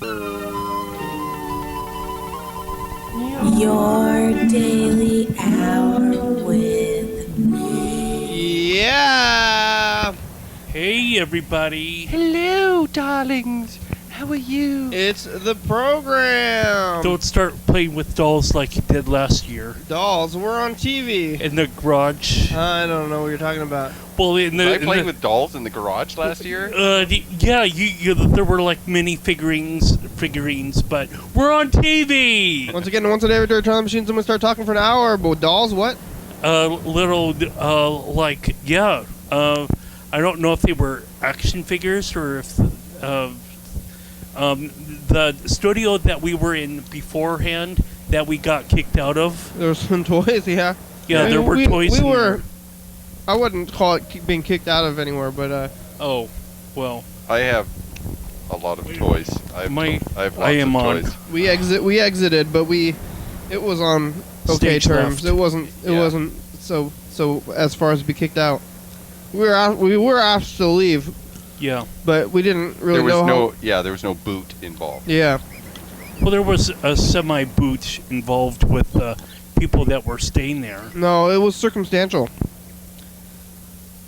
Your daily hour with me. Yeah! Hey, everybody. Hello, darlings. How are you? It's the program! Don't start playing with dolls like you did last year Dolls, we're on TV. in the garage. I don't know what you're talking about. Well, in the, Was I in playing the- with dolls in the garage last year? yeah, there were like mini figurines, but we're on TV. Once again, once a day, every day, time machines, I'm gonna start talking for an hour. But dolls, what? I don't know if they were action figures or if the studio that we were in beforehand that we got kicked out of. There were some toys, yeah. Yeah, I mean, there were toys. We in were. there. I wouldn't call it being kicked out of anywhere, but Oh, well. I have a lot of toys. I have lots am of on. toys. we exited, but it was on okay Stage terms. left. It wasn't so as far as to be kicked out. We were asked to leave, Yeah. but we didn't really There was know there was no boot involved. Yeah. Well, there was a semi-boot involved with people that were staying there. No, it was circumstantial.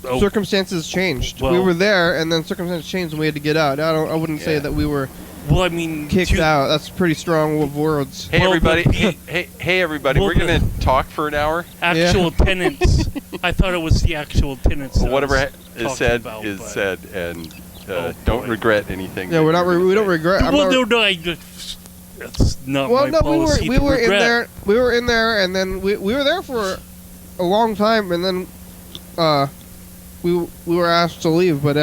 Oh, Circumstances changed. We Well- were there, and then circumstances changed, and we had to get out. I wouldn't say Yeah. that we were well, I mean, kicked out. That's pretty strong of words. Hey Well, everybody! the- Hey everybody! Well, We're gonna talk for an hour. actual tenants. I thought it was the actual tenants. that I Whatever was is talking said about, is but- said, and Oh, don't boy. regret anything. Yeah, that we're not. you're gonna We don't say. regret. I'm Well, not, no, that's not well, my no, policy we to were in regret. there. We were in there, and then we were there for a long time, and then we were asked to leave, but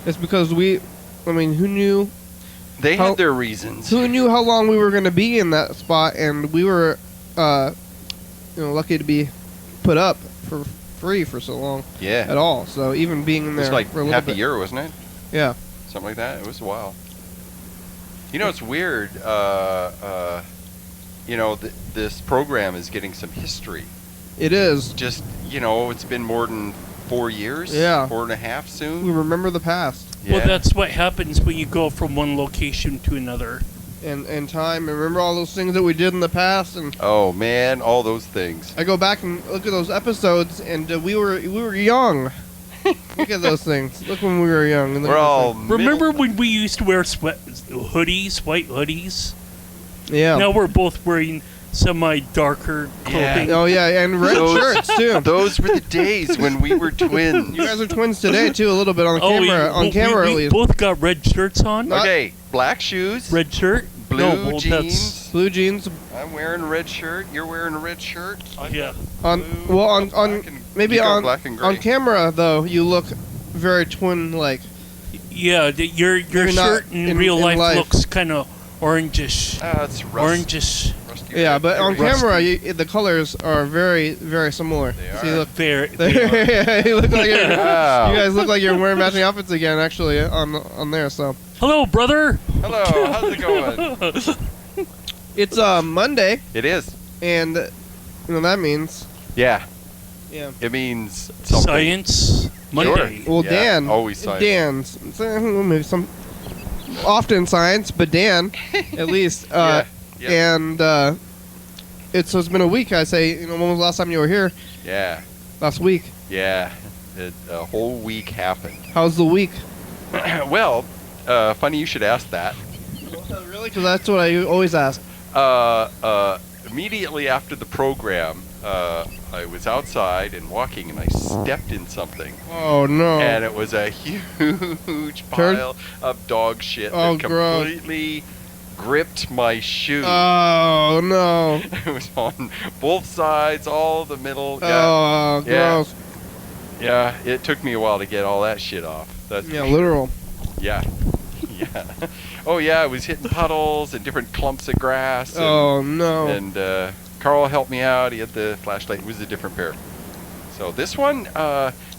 it's because I mean, who knew? They How- had their reasons. Who knew how long we were going to be in that spot? And we were, lucky to be put up for free for so long Yeah, at all. So even being in it there was like for a little half bit, a year, wasn't it? yeah. Something like that. It was a while. You know, it's weird. This program is getting some history. It is. Just, it's been more than 4 years. Yeah. 4.5 We soon. remember the past Well, Yeah. that's what happens when you go from one location to another. and time. And remember all those things that we did in the past. And Oh man, all those things. I go back and look at those episodes, and we were young. Look at those things. Look when we were young. And look We're at those all Remember when we used to wear white hoodies? things. Yeah. Now we're both wearing semi-darker clothing. Oh yeah, and red Those- shirts too. Those were the days when we were twins. You guys are twins today too, a little bit on the Oh, camera. On camera, we at least. both got red shirts on. Not- Okay, black shoes, Red shirt. blue No, well, that's- jeans. Blue jeans. I'm wearing a red shirt. You're wearing a red shirt. I've Yeah. got blue, On black and- maybe you got on black and gray. on camera though, you look very twin-like. Yeah, your Maybe not shirt in real in life, life. looks kind of orangish. It's Orangish. rusty Yeah, red. but on Very camera, rusty. the colors are very, very similar. They So you are. look, Fair. you look like you're, Wow. you guys look like you're wearing matching outfits again, actually, on there. So Hello, brother. Hello, how's it going? it's Monday, It is. and that means Yeah, yeah. it means something. Science Monday. Well, Yeah, Dan, always science. Dan's maybe often science, but Dan, at least. Yeah. And it's been a week. I say, when was the last time you were here? Yeah, Last week. yeah. A whole week happened. How's the week? Well, funny you should ask that. Really? Because that's what I always ask. Immediately after the program, I was outside and walking, and I stepped in something, Oh no. and it was a huge Turd? pile of dog shit Oh, that gross. completely gripped my shoe. Oh no. It was on both sides, all the middle. Yeah, Oh, Yeah. gross. yeah. It took me a while to get all that shit off. That's Yeah, literal. Yeah. Yeah. Oh yeah, I was hitting puddles and different clumps of grass. And, Oh no. and Carl helped me out. He had the flashlight. It was a different pair. So this one,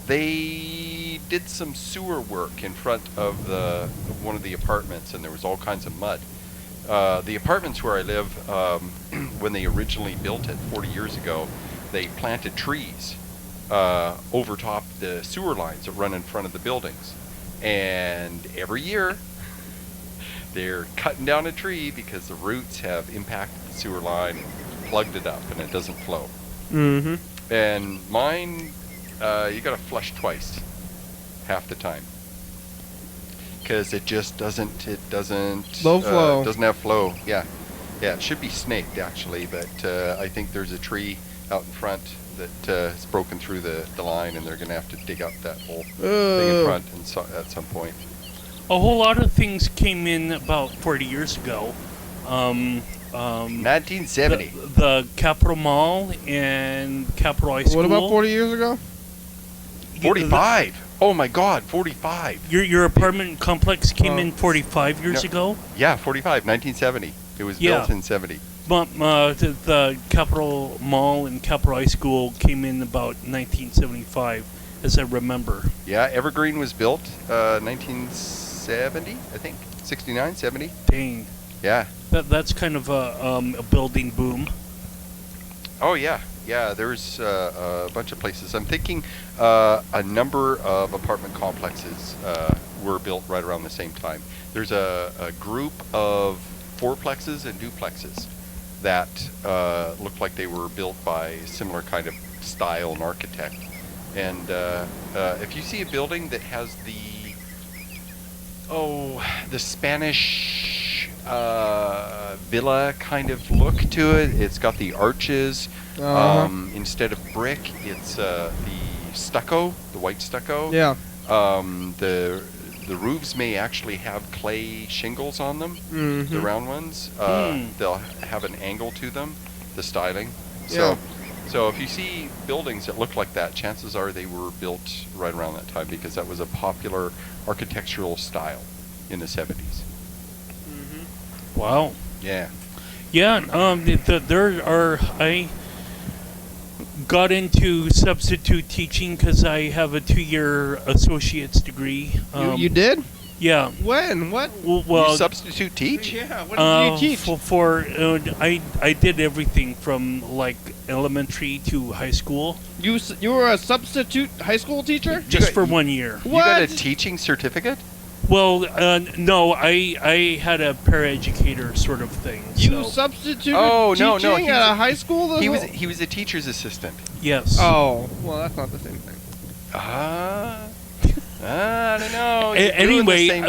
they did some sewer work in front of one of the apartments, and there was all kinds of mud. The apartments where I live, when they originally built it 40 years ago, they planted trees over top the sewer lines that run in front of the buildings. And every year, they're cutting down a tree because the roots have impacted the sewer line, plugged it up, and it doesn't flow. Mm-hmm. And mine, you got to flush twice, half the time, because it just doesn't. It doesn't. Low flow. Doesn't have flow. Yeah, it should be snaked actually, but I think there's a tree out in front that has broken through the line, and they're going to have to dig up that whole thing in front at some point. A whole lot of things came in about 40 years ago. 1970. The Capitol Mall and Capitol High School. What about 40 years ago? 45. Oh my God, 45. Your apartment complex came in 45 years ago? Yeah, 45, 1970. It was built in 70. But the Capitol Mall and Capitol High School came in about 1975, as I remember. Yeah, Evergreen was built 1970, I think. 69, 70. Dang. Yeah. That's kind of a building boom. Oh, yeah. Yeah, there's a bunch of places. I'm thinking a number of apartment complexes were built right around the same time. There's a group of fourplexes and duplexes that look like they were built by similar kind of style and architect. And if you see a building that has the Spanish villa kind of look to it, it's got the arches. Instead of brick, it's the stucco, the white stucco. Yeah. The roofs may actually have clay shingles on them, the round ones. They'll have an angle to them, the styling. So if you see buildings that look like that, chances are they were built right around that time, because that was a popular architectural style in the 70s. Wow. Yeah. Yeah, I got into substitute teaching because I have a 2-year associate's degree. You did? Yeah. When? What? Well, You substitute teach? Yeah. What did you teach? I did everything from like elementary to high school. You were a substitute high school teacher? Just for 1 year. You got a teaching certificate? Well, no, I had a paraeducator sort of thing. You so. substituted no, teaching at a high school? He was a teacher's assistant. Yes. Oh, well, that's not the same thing. I don't know. Anyway,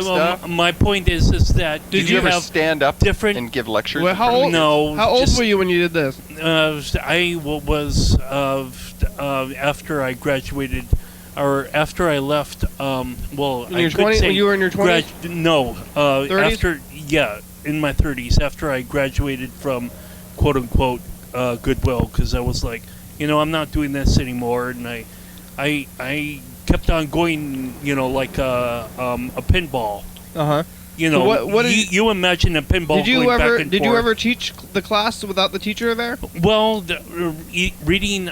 my point is that did you ever have stand up different and give lectures? Well, how old? No. How old were you when you did this? I was after I graduated, or after I left. Well, in your 20s? When you were in your 20s? No. 30s? After in my 30s, after I graduated from quote unquote Goodwill, because I was like, I'm not doing this anymore, and I kept on going, like a pinball. Uh-huh. So you imagine a pinball going back and forth. Did you ever teach the class without the teacher there? Well, reading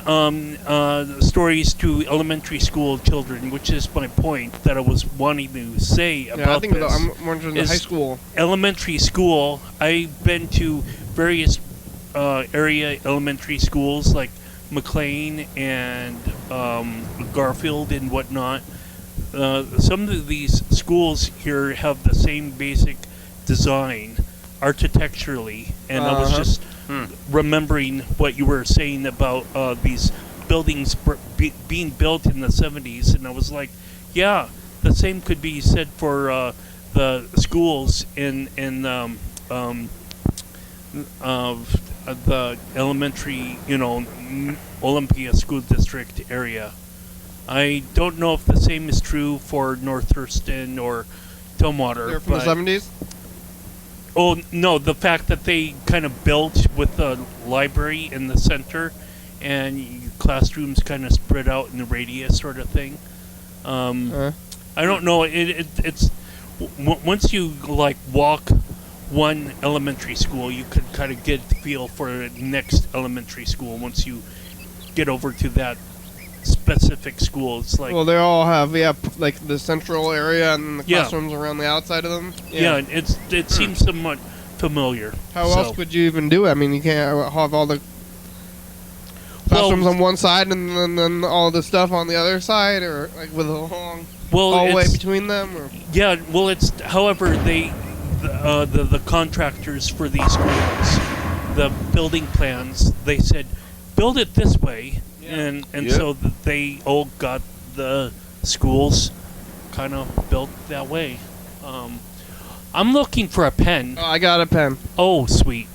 stories to elementary school children, which is my point that I was wanting to say about this. I'm more interested in high school. Elementary school, I've been to various area elementary schools like McLean and Garfield and whatnot. Some of these schools here have the same basic design architecturally, and I was just remembering what you were saying about these buildings being built in the 70s, and I was like, yeah, the same could be said for the schools in the elementary, Olympia School District area. I don't know if the same is true for North Thurston or Tumwater. They're from the 70s? Oh, no, the fact that they kind of built with the library in the center and classrooms kind of spread out in the radius sort of thing. I don't know. It's once you walk one elementary school, you could kind of get the feel for the next elementary school once you get over to that specific school. It's like, well, they all have like the central area and the classrooms around the outside of them. It seems somewhat familiar. How else would you even do it? I mean, you can't have all the classrooms on one side and then all the stuff on the other side, or like with a long hallway between them. Or? Yeah, well, it's however the contractors for these schools, the building plans, they said, build it this way, and so they all got the schools kind of built that way. I'm looking for a pen. Oh, I got a pen. Oh, sweet.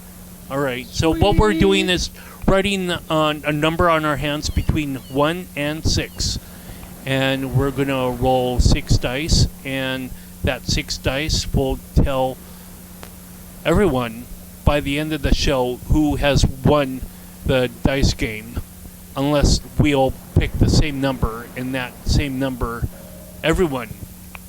All right. So what we're doing is writing a number on our hands between 1 and 6. And we're going to roll 6 dice. And that 6 dice will tell everyone by the end of the show who has won the dice game. Unless we all pick the same number. And that same number, everyone,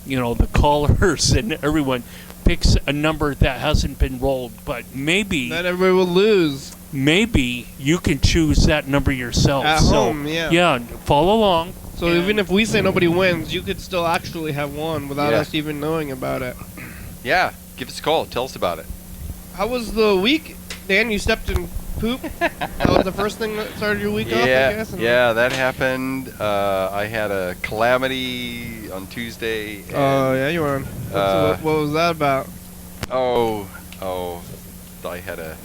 the callers and everyone picks a number that hasn't been rolled, but maybe Then everybody will lose. Maybe you can choose that number yourself. At home, yeah. Yeah, follow along. So even if we say nobody wins, you could still actually have won without us even knowing about it. Yeah, give us a call. Tell us about it. How was the week? Dan, you stepped in poop? That was the first thing that started your week off, I guess? Yeah, that happened. I had a calamity on Tuesday. Oh, yeah, you were on. What was that about? I had a...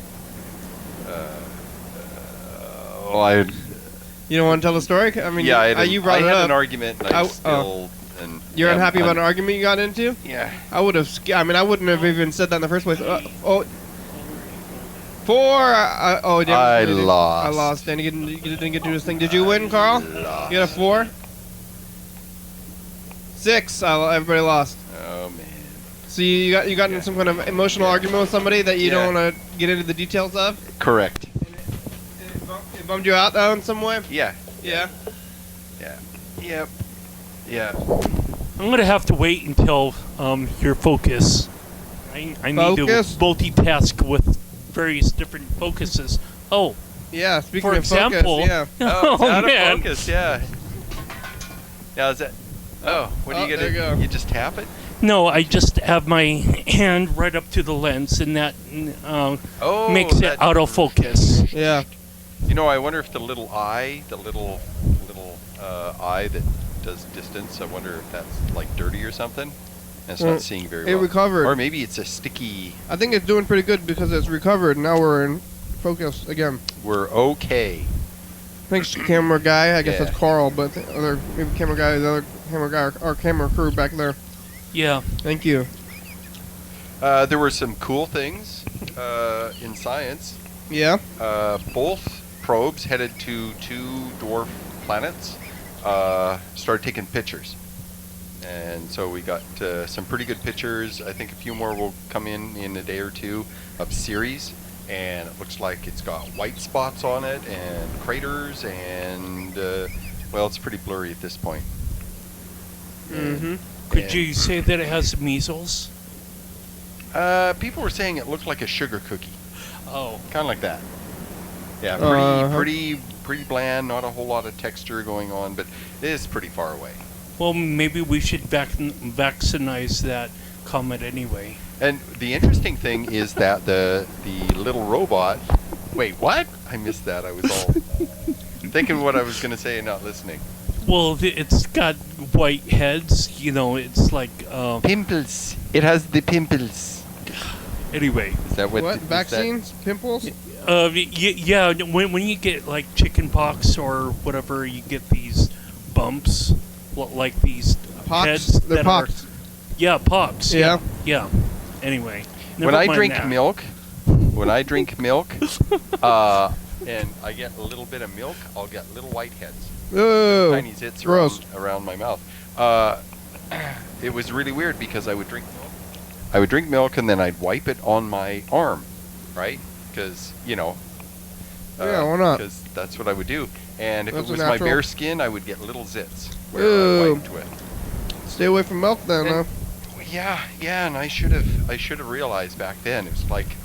You don't want to tell the story? I mean, you brought it I had up. an argument, and I spilled... And You're unhappy about an argument you got into? Yeah. I would have... I wouldn't have even said that in the first place. 4! I lost. I lost. Dan, you didn't get to this thing. Did you win, Carl? You got a 4? 6. Everybody lost. Oh, man. So you got in some kind of emotional argument with somebody that you don't want to get into the details of? Correct. It bummed you out, though, in some way? Yeah. Yeah? Yeah. Yep. Yeah. I'm going to have to wait until your focus. I need to multitask with various different focuses. Oh. Yeah, speaking for of example, focus, yeah. Oh, it's out man. of focus, yeah. Now, is that... Oh, what are you going to do? You just tap it? No, I just have my hand right up to the lens, and that makes it autofocus. Yeah. I wonder if the little eye, eye that does distance, I wonder if that's like dirty or something. And it's not seeing very well. It recovered. Or maybe it's a sticky... I think it's doing pretty good because it's recovered. Now we're in focus again. We're okay. Thanks, camera guy. I guess that's Carl, but the other camera guy, our camera crew back there. Yeah. Thank you. There were some cool things in science. Yeah. Both probes headed to 2 dwarf planets, started taking pictures. And so we got some pretty good pictures. I think a few more will come in a day or two of Ceres. And it looks like it's got white spots on it and craters and, it's pretty blurry at this point. Mm-hmm. Could you say that it has measles? People were saying it looked like a sugar cookie. Oh. Kind of like that. Yeah, pretty bland, not a whole lot of texture going on, but it is pretty far away. Well, maybe we should vaccinize that comet anyway. And the interesting thing is that the little robot... Wait, what? I missed that. I was all thinking what I was going to say and not listening. Well, it's got white heads. It's like... pimples. It has the pimples. Anyway. Is that what... Vaccines? Pimples? Yeah, when you get, like, chicken pox or whatever, you get these bumps, like these pox? heads They're that pox. are... Yeah, pox. Yeah. Yeah. Anyway. When I drink milk, and I get a little bit of milk, I'll get little white heads. Oh, tiny zits around my mouth. It was really weird because I would drink milk and then I'd wipe it on my arm, right? Because, yeah, why not? Because that's what I would do. And if That's it was my bare skin, I would get little zits where I wiped with. Stay away from milk then, huh? Yeah, and I should have realized back then. It was like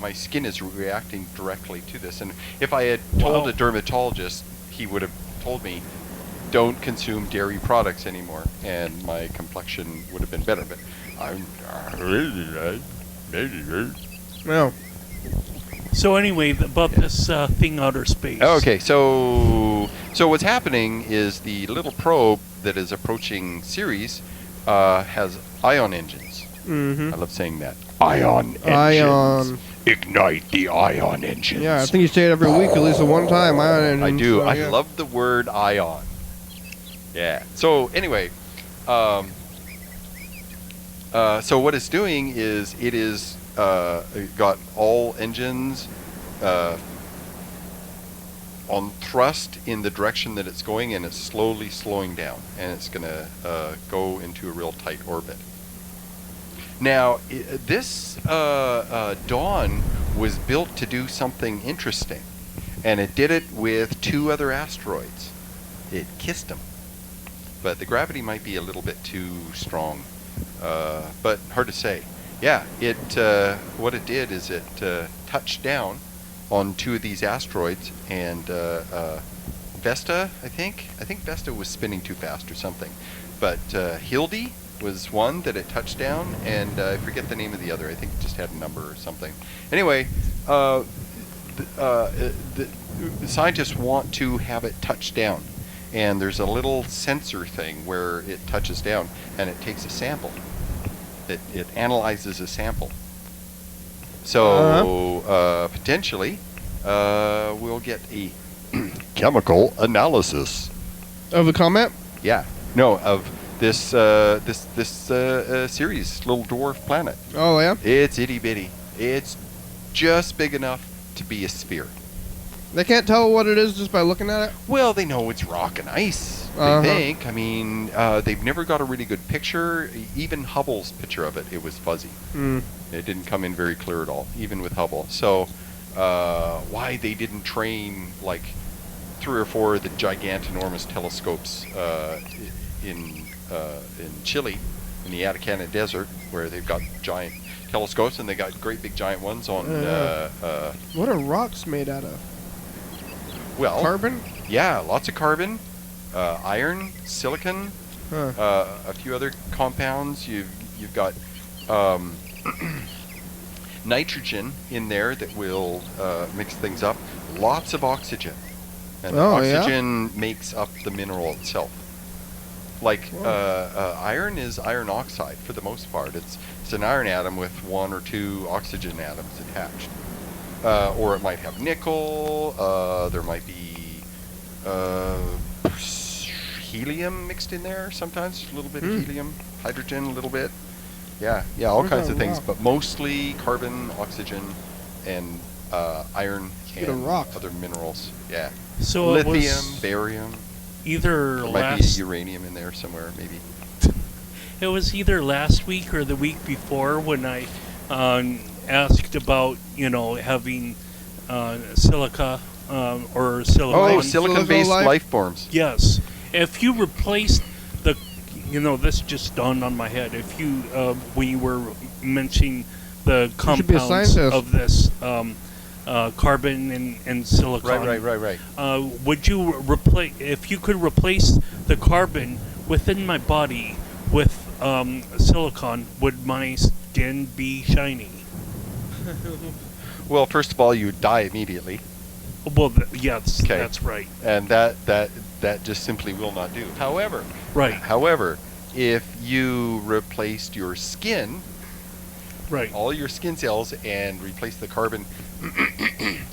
my skin is reacting directly to this. And if I had told a dermatologist, he would have told me, don't consume dairy products anymore, and my complexion would have been better. But No. So anyway, about this thing outer space. Okay, so what's happening is the little probe that is approaching Ceres has ion engines. Mm-hmm. I love saying that. Ion engines. Ion. Ignite the ion engines. Yeah, I think you say it every week, at least one time. Ion engine. I do. So, I yeah. love the word ion. Yeah. So anyway, so what it's doing is it is got all engines on thrust in the direction that it's going, and it's slowly slowing down, and it's going to go into a real tight orbit. Now, this Dawn was built to do something interesting, and it did it with 2 other asteroids. It kissed them, but the gravity might be a little bit too strong, but hard to say. Yeah, it what it did is it touched down on 2 of these asteroids, and Vesta, I think Vesta was spinning too fast or something, but Hildy was one that it touched down, and I forget the name of the other. I think it just had a number or something. Anyway, the scientists want to have it touch down, and there's a little sensor thing where it touches down, and it takes a sample. It analyzes a sample. So potentially, we'll get a chemical analysis Of the comet? Yeah. No, of this series, little dwarf planet. Oh, yeah? It's itty bitty. It's just big enough to be a sphere. They can't tell what it is just by looking at it? Well, they know it's rock and ice. Uh-huh. They think. I mean, they've never got a really good picture. Even Hubble's picture of it was fuzzy. Mm. It didn't come in very clear at all, even with Hubble. So, why they didn't train like 3 or 4 of the gigantinormous telescopes in Chile, in the Atacama Desert, where they've got giant telescopes, and they got great big giant ones on. What are rocks made out of? Well, Carbon? Yeah, lots of carbon, iron, silicon, a few other compounds. You've got nitrogen in there that will mix things up. Lots of oxygen, and the oxygen makes up the mineral itself. Like iron is iron oxide for the most part. It's an iron atom with 1 or 2 oxygen atoms attached. Or it might have nickel. There might be helium mixed in there sometimes. A little bit of helium, hydrogen, a little bit. Yeah, all kinds of things. But mostly carbon, oxygen, and iron and other minerals. Yeah. So lithium, barium. Either there might be uranium in there somewhere, maybe. It was either last week or the week before when I asked about, having silica or silicon. Oh, silicon-based life forms. Yes. If you replaced this just dawned on my head. If you, when you were mentioning the compounds of this carbon and silicon. Right. Would you replace, if you could replace the carbon within my body with silicon, would my skin be shiny? Well, first of all, you would die immediately. Well, yes, okay. That's right. And that just simply will not do. However, if you replaced your skin, all your skin cells, and replaced the carbon,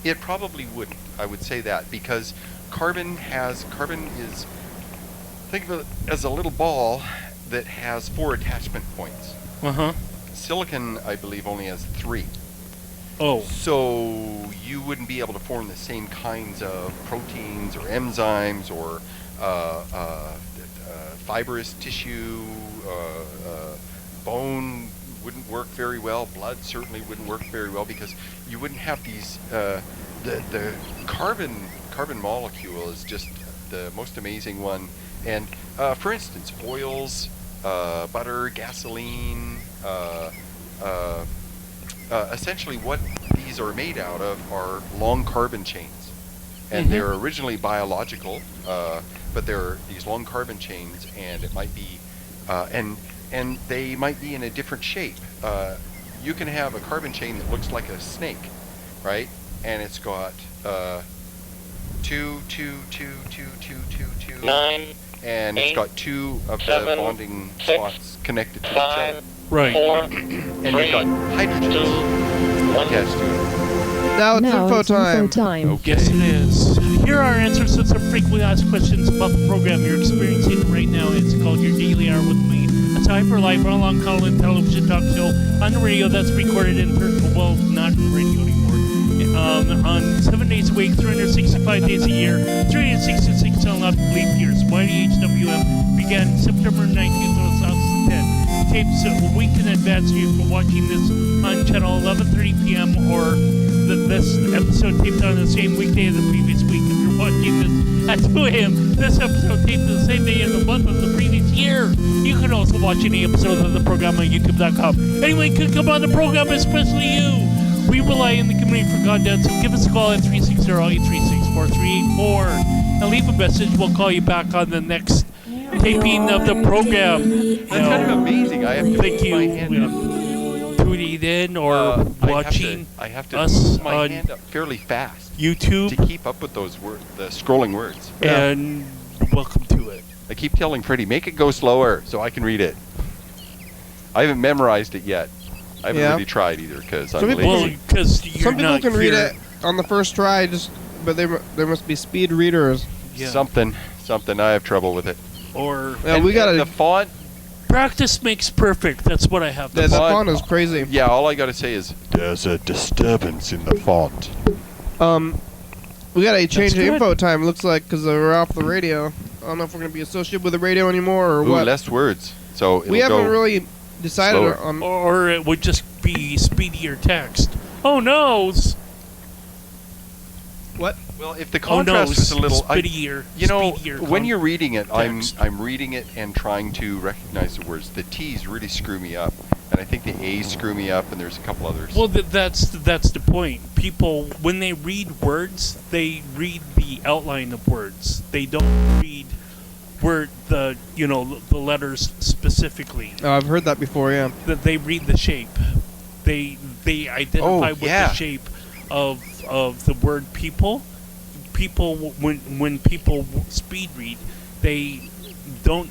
it probably wouldn't. I would say that because carbon is, think of it as a little ball that has 4 attachment points. Silicon, I believe, only has 3. Oh. So you wouldn't be able to form the same kinds of proteins or enzymes or fibrous tissue. Bone wouldn't work very well. Blood certainly wouldn't work very well because you wouldn't have these. The carbon molecule is just the most amazing one. And for instance, oils, butter, gasoline. Essentially what these are made out of are long carbon chains, and they're originally biological, but they're these long carbon chains, and it might be and they might be in a different shape. You can have a carbon chain that looks like a snake, right? And it's got 2, 9, and 8, it's got 2 of 7, the bonding 6, spots connected to each other. Right. And you've got hydrogen attached to it. Now it's Now info it's time. info time. Okay. Yes, it is. Here are answers to some frequently asked questions about the program you're experiencing right now. It's called Your Daily Hour with Me. It's a hyper-live, run-along call-in television talk show on the radio that's recorded in person. Well, not in radio anymore. On 7 days a week, 365 days a year, 366 on leap years. YDHWM began September 19th, 2010. Tapes a week in advance of you for watching this on channel 11:30 p.m. or this episode taped on the same weekday as the previous week. If you're watching this at 2 a.m., this episode taped the same day as the month of the previous year. You can also watch any episodes of the program on YouTube.com. Anyone can come on the program, especially you. We rely on the community for content, so give us a call at 360-836-4384 and leave a message. We'll call you back on the next taping of the program. That's kind of amazing. I have to Thank move my you. hand up. Tuning in or watching I have to us move my on hand up fairly fast to YouTube, keep up with those words, the scrolling words. and welcome to it. I keep telling Freddie, make it go slower so I can read it. I haven't memorized it yet. I haven't really tried either because I'm people- Well, lazy. because you're Some people not can read here. it on the first try, but there must be speed readers. Yeah. Something. I have trouble with it. Or Yeah, And- we gotta. and the font. practice makes perfect. That's what I have to The say. font is crazy. Yeah, all I gotta say is there's a disturbance in the font. We gotta change the good. info time. Looks like because we're off the radio. I don't know if we're gonna be associated with the radio anymore or Ooh, what. less words. So We it'll haven't go really decided slower. on. Or it would just be speedier text. Oh no! What? Well, if the Oh no! contrast is a little, Speedier. you know, speedier when you're reading it, text. I'm reading it and trying to recognize the words. The T's really screw me up, and I think the A's screw me up, and there's a couple others. Well, that's the point. People, when they read words, they read the outline of words. They don't read the letters specifically. Oh, I've heard that before. Yeah. That they read the shape. They identify with yeah. the shape of the word people. People when people speed read, they don't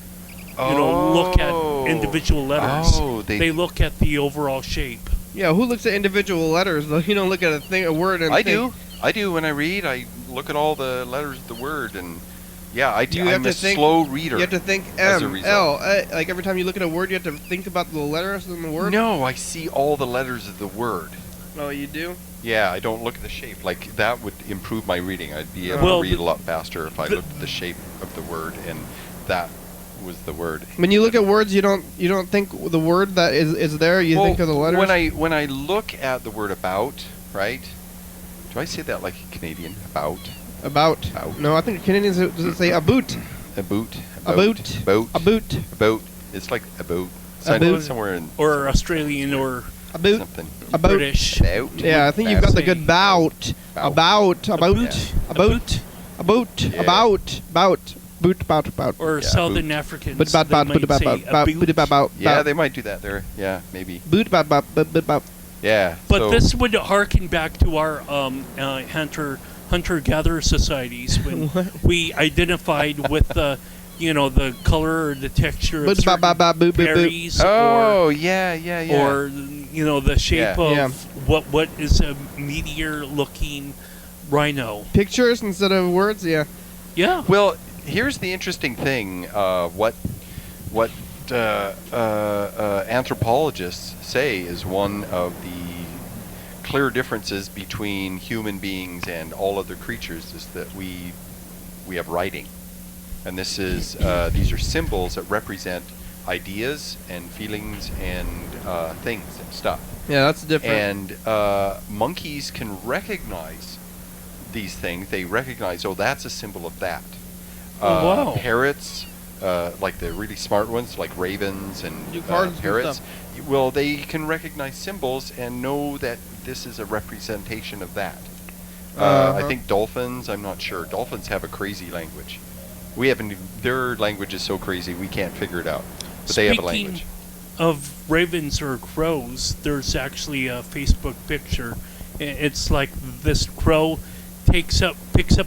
look at individual letters. Oh, they look at the overall shape. Yeah. Who looks at individual letters? Though you don't look at a word and I think, do when I read. I look at all the letters of the word, and yeah, I do. You have I'm to a think- slow reader. You have to think as a M, result. L. Like every time you look at a word, you have to think about the letters in the word. No, I see all the letters of the word. Oh, you do? Yeah, I don't look at the shape. Like, that would improve my reading. I'd be able Well, to read the- a lot faster if I looked at the shape of the word, and that was the word. When you look at words, you don't think the word that is there. You think of the letters. When I look at the word about, right? Do I say that like a Canadian? About. About. About. No, I think Canadians does it say about. About. About. About. About. About. It's like about. About. Somewhere in Or Australian or About. something. About. British. About. Yeah, I think you've got the good bout. About. About. Yeah. About. About. Yeah. About. About. Or Yeah, Southern boot. Africans. But they might say a boot. Yeah, they might do that there. Yeah, maybe. Boot about. Yeah. But so this would harken back to our hunter-gatherer societies when we identified with the color or the texture of certain berries Oh, yeah. or the shape Yeah. of what is a meteor-looking rhino. Pictures instead of words. Yeah. Yeah. Well, here's the interesting thing. What anthropologists say is one of the clear differences between human beings and all other creatures is that we have writing, and this is these are symbols that represent ideas and feelings and things and stuff. Yeah, that's different. And monkeys can recognize these things. They recognize, oh, that's a symbol of that. Oh, wow. Parrots, like the really smart ones, like ravens and Cards and parrots, stuff. well, they can recognize symbols and know that this is a representation of that. I think dolphins, I'm not sure. Dolphins have a crazy language. We haven't, their language is so crazy we can't figure it out. But they have a language. Speaking of ravens or crows, there's actually a Facebook picture. It's like this crow picks up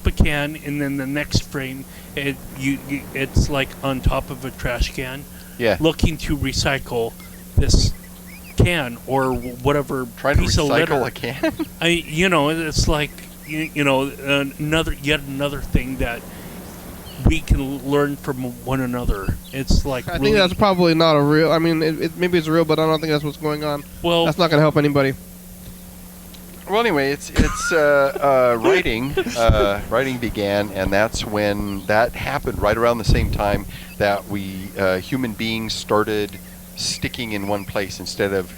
a can, and then the next frame, it's like on top of a trash can, Yeah. looking to recycle. this can or whatever Trying to piece of litter. recycle a can. It's like yet another thing that we can learn from one another. It's like I think that's probably not a real. I mean, maybe it's real, but I don't think that's what's going on. well. That's not going to help anybody. Well, anyway, it's writing. Writing began, and that's when that happened. Right around the same time that we human beings started sticking in one place instead of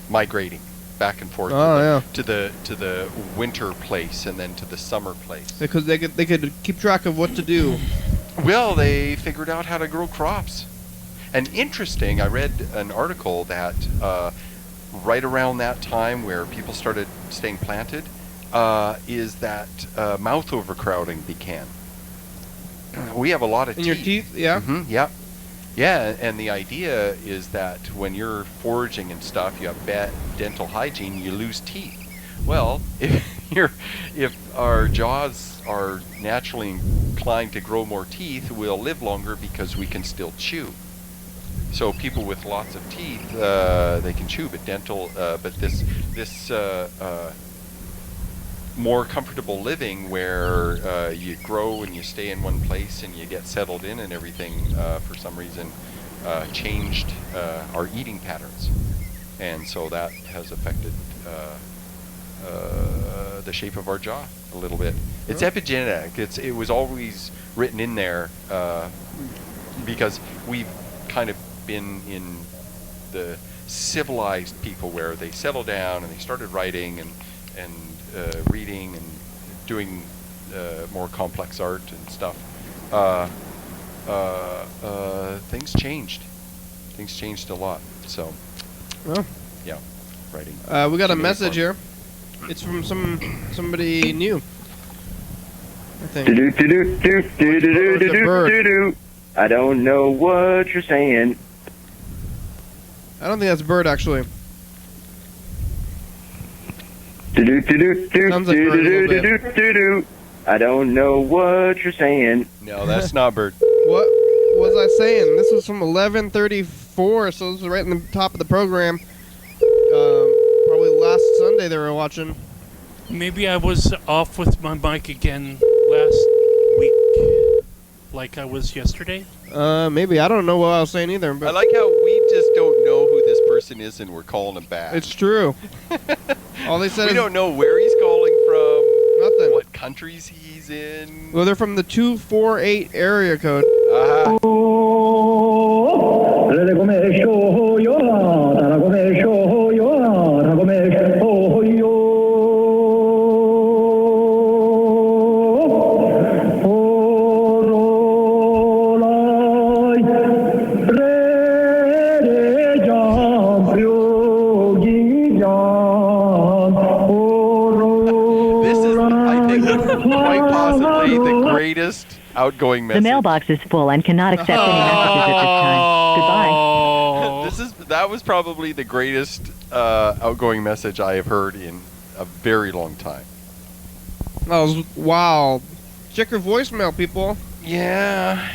migrating back and forth to the winter place and then to the summer place. Because they could keep track of what to do. Well, they figured out how to grow crops. And interesting, I read an article that right around that time where people started staying planted is that mouth overcrowding began. We have a lot of In teeth. your teeth, yeah. Mm-hmm, yeah. Yeah, and the idea is that when you're foraging and stuff, you have bad dental hygiene, you lose teeth. Well, if our jaws are naturally inclined to grow more teeth, we'll live longer because we can still chew. So people with lots of teeth, they can chew, but this more comfortable living where you grow and you stay in one place and you get settled in and everything, for some reason, changed our eating patterns, and so that has affected the shape of our jaw a little bit. It's epigenetic. It was always written in there because we've kind of been in the civilized people where they settled down and they started writing and reading and doing more complex art and stuff. Things changed. Things changed a lot. So, Well, yeah, writing. we got a message here. It's from somebody new, I think. I don't know what you're saying. I don't think that's a bird, actually. Sounds like bird a little bit. I don't know what you're saying. No, that's not bird. What was I saying? This was from 11:34, so this was right in the top of the program. Probably last Sunday they were watching. Maybe I was off with my mic again last week, like I was yesterday. Maybe. I don't know what I was saying either. But I like how we just don't know who this person is and we're calling him back. it's true. All they said We is don't know where he's calling from, nothing. what countries he's in. Well, they're from the 248 area code. Uh-huh. This is, I think, quite possibly the greatest outgoing The message. mailbox is full and cannot accept any messages at this time. Goodbye. That was probably the greatest outgoing message I have heard in a very long time. That was wow. Check your voicemail, people. Yeah.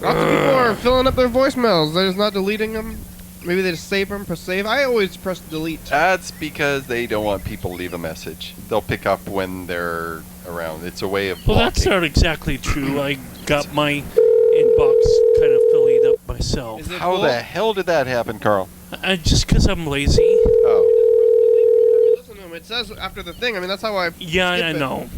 Lots of people are filling up their voicemails. They're just not deleting them. Maybe they just save them. Press save. I always press delete. That's because they don't want people to leave a message. They'll pick up when they're around. It's a way of Well, blocking. that's not exactly true. I got my inbox kind of filled up myself. Is it How full? the hell did that happen, Carl? Just because I'm lazy. Oh. Listen to 'em. It says after the thing. I mean, that's how I. Yeah, skip I it. know.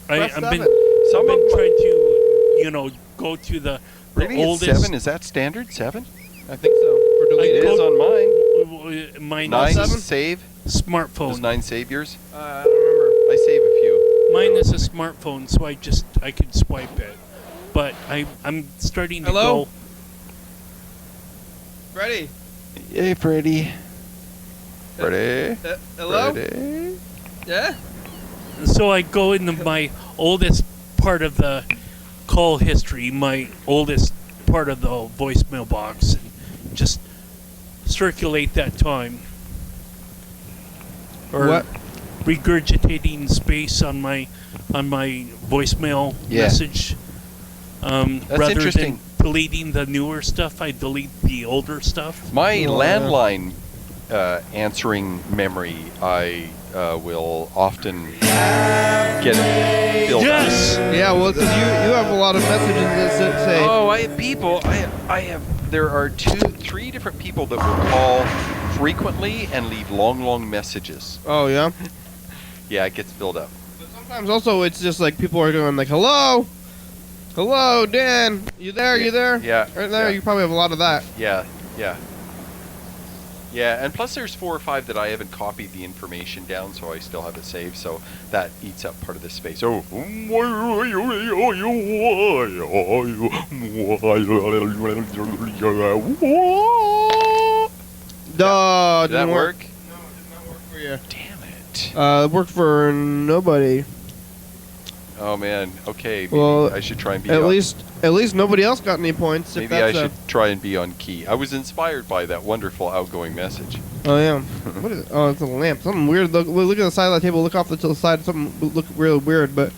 Press I've been 7. Some of trying to, go to the Really, it's oldest. 7? Is that standard? 7? I think so. For delete. It go- is on mine. Mine 9 is 7? save? Does smartphone. 9 save yours? I don't remember. I save a few. Mine is a smartphone, so I could swipe it. But I'm starting to Hello? go. Freddie. Hey, Freddie. Freddie. Hello? Freddie. Yeah. So I go into my oldest part of the call history, my oldest part of the voicemail box, and just circulate that time. Or What? regurgitating space on my voicemail Yeah. message. That's Rather interesting. than deleting the newer stuff, I delete the older stuff. My Well, landline answering memory, I will often get filled Yes! Yeah, well, because you have a lot of messages that say. Oh, I have people. I have. There are 3 different people that will call frequently and leave long messages. Oh, yeah? Yeah, it gets filled up. But sometimes also it's just like people are going like, hello? Hello, Dan? You there? You there? Yeah. Right there? Yeah. You probably have a lot of that. Yeah. Yeah, and plus there's 4 or 5 that I haven't copied the information down, so I still have it saved, so that eats up part of the space. Oh. Duh, Did that didn't work? No, it did not work for you. Damn it. It worked for nobody. Oh man. Okay. Maybe Well, I should try and be At on, least nobody else got any points. maybe I should try and be on key. I was inspired by that wonderful outgoing message. Oh yeah. What is it? Oh, it's a lamp. Something weird. Look at the side of the table. Look off to the side. Something look real weird. But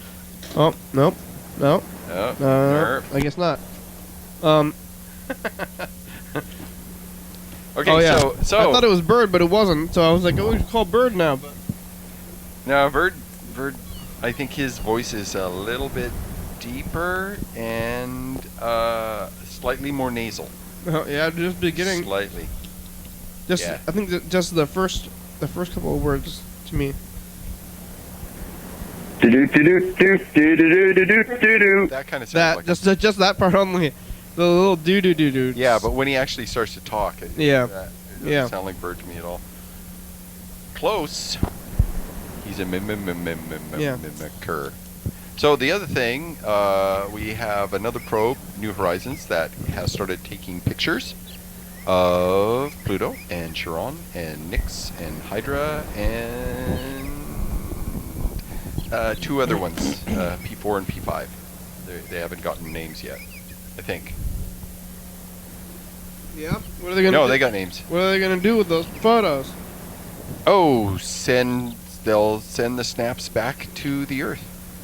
oh nope, no, Oh, no, I guess not. Okay, Oh yeah. so I thought it was Bird, but it wasn't. So I was like, oh, we should call Bird now. But now Bird, I think his voice is a little bit deeper and slightly more nasal. yeah, just beginning. Slightly. Just yeah. I think that just the first couple of words to me. That kind of sounds That like just that part only. The little do. yeah, but when he actually starts to talk, it doesn't sound like Bird to me at all. Close. He's a mimicker. So the other thing, we have another probe, New Horizons, that has started taking pictures of Pluto and Chiron and Nix and Hydra and 2 other ones, P4 and P5. They haven't gotten names yet, I think. Yeah. What are they gonna? No, do? they got names. What are they gonna do with those photos? Oh, they'll send the snaps back to the Earth.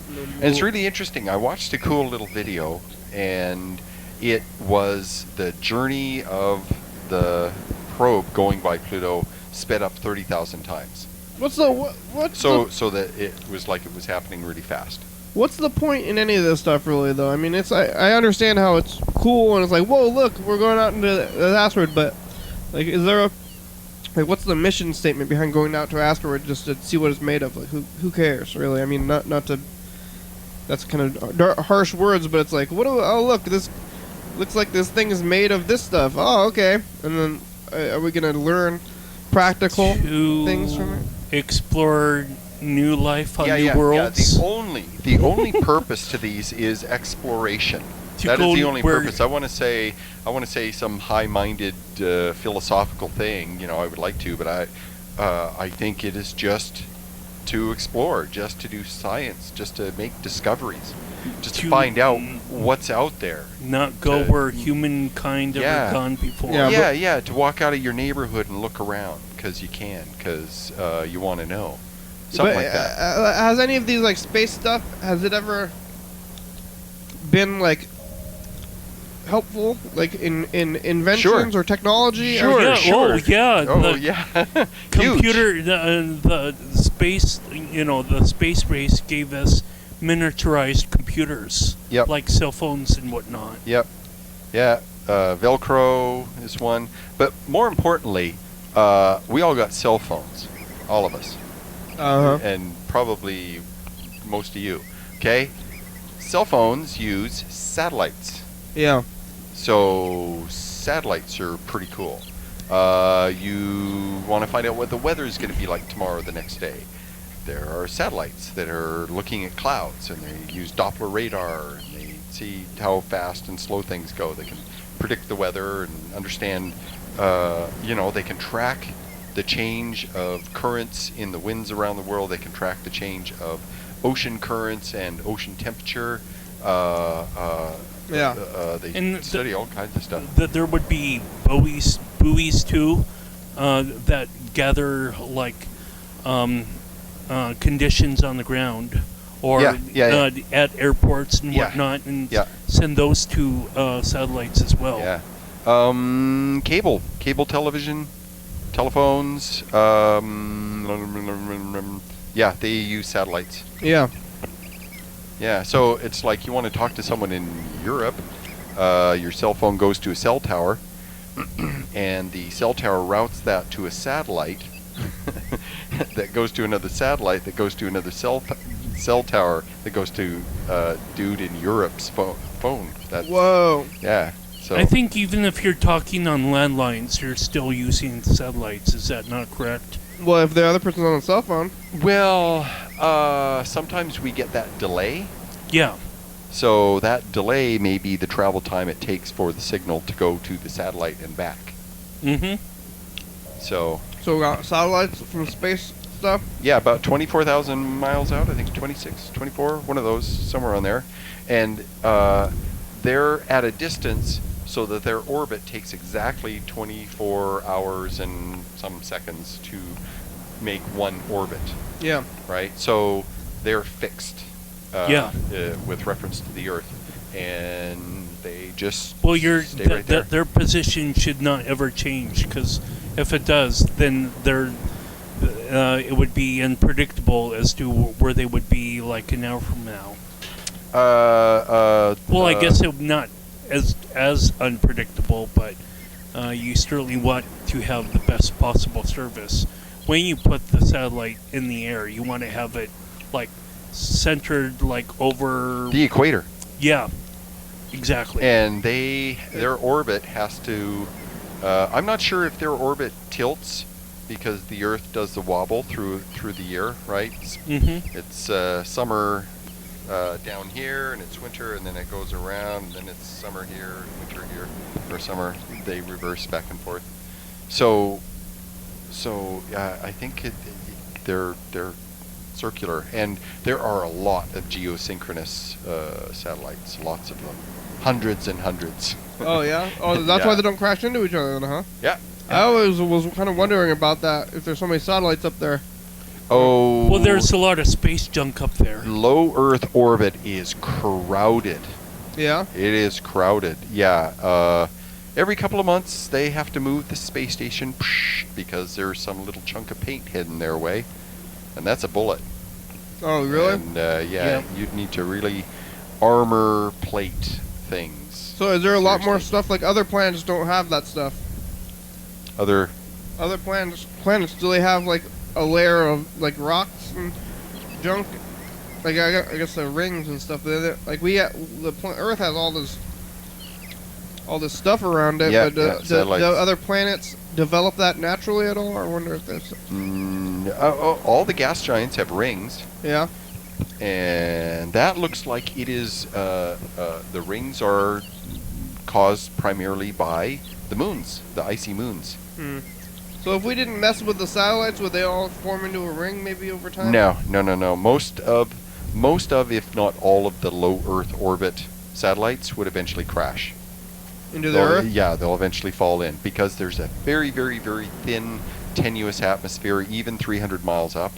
And it's really interesting. I watched a cool little video, and it was the journey of the probe going by Pluto sped up 30,000 times. What's the what's So the, so that it was like it was happening really fast. what's the point in any of this stuff really though? I mean, I understand how it's cool and it's like, whoa, look, we're going out into the asteroid, but like, is there a like, what's the mission statement behind going out to an asteroid just to see what it's made of? Like, who cares really? I mean, not to. That's kind of harsh words, but it's like, oh look, this looks like this thing is made of this stuff. Oh, okay. And then are we gonna learn practical things from it? Explore new life on new worlds. Yeah, the only purpose to these is exploration. To That is go the only where- purpose. I want to say some high-minded philosophical thing. You know, I would like to, but I think it is just to explore, just to do science, just to make discoveries, just to find out what's out there. Not go where humankind Yeah. ever gone before. Yeah. Yeah, to walk out of your neighborhood and look around because you can, because you want to know. Something But, like that. Has any of these like space stuff? Has it ever been like helpful, like in inventions or technology? Sure, yeah, sure. Oh, yeah. Oh, the yeah. computer, the space, the space race gave us miniaturized computers. Yep. Like cell phones and whatnot. Yep. Yeah. Velcro is one. But more importantly, we all got cell phones. All of us. And probably most of you. Okay? Cell phones use satellites. Yeah. So satellites are pretty cool. You want to find out what the weather is going to be like tomorrow or the next day. There are satellites that are looking at clouds, and they use Doppler radar, and they see how fast and slow things go. They can predict the weather and understand, they can track the change of currents in the winds around the world. They can track the change of ocean currents and ocean temperature. They study all kinds of stuff. That there would be buoys too, that gather like conditions on the ground, or Yeah. at airports and Yeah. whatnot, and Yeah. send those to satellites as well. Yeah. Cable television, telephones. Yeah, they use satellites. Yeah. Yeah, so it's like you want to talk to someone in Europe. Your cell phone goes to a cell tower, and the cell tower routes that to a satellite that goes to another satellite that goes to another cell tower that goes to dude in Europe's phone. That's, Whoa. yeah. So I think even if you're talking on landlines, you're still using satellites. Is that not correct? Well, if the other person's on a cell phone. well, sometimes we get that delay. Yeah. So that delay may be the travel time it takes for the signal to go to the satellite and back. Mm-hmm. So So we got satellites from space stuff. yeah, about 24,000 miles out, I think 26, 24, one of those, somewhere on there. And they're at a distance so that their orbit takes exactly 24 hours and some seconds to make one orbit, Yeah. right? So they're fixed with reference to the Earth. And they just Well, stay right there. their position should not ever change, because if it does, then it would be unpredictable as to where they would be like an hour from now. Well, I guess it not as unpredictable, but you certainly want to have the best possible service. When you put the satellite in the air, you want to have it like centered like over the equator. Yeah, exactly. And their orbit has to. I'm not sure if their orbit tilts because the Earth does the wobble through the year, right? Mm-hmm. It's summer down here, and it's winter, and then it goes around, and then it's summer here, winter here, or summer. They reverse back and forth. So I think they're circular, and there are a lot of geosynchronous satellites, lots of them, hundreds and hundreds. Oh yeah. Oh, that's why they don't crash into each other, then, huh? Yeah. I always was kind of wondering about that. If there's so many satellites up there. Oh. Well, there's a lot of space junk up there. Low Earth orbit is crowded. Yeah. It is crowded. Yeah. Every couple of months, they have to move the space station because there's some little chunk of paint hidden their way, and that's a bullet. Oh, really? And you'd need to really armor plate things. So is there a lot more Seriously. stuff like other planets don't have that stuff? Other Planets do they have like a layer of like rocks and junk? Like I guess the rings and stuff. Like Earth has all this stuff around it. Yeah, but do satellites. other planets develop that naturally at all? I wonder if there's. all the gas giants have rings. Yeah. And that looks like it is. The rings are caused primarily by the moons, the icy moons. So if we didn't mess with the satellites, would they all form into a ring maybe over time? No. Most of, if not all of the low Earth orbit satellites would eventually crash. Into the Earth? Yeah, they'll eventually fall in because there's a very, very, very thin, tenuous atmosphere, even 300 miles up,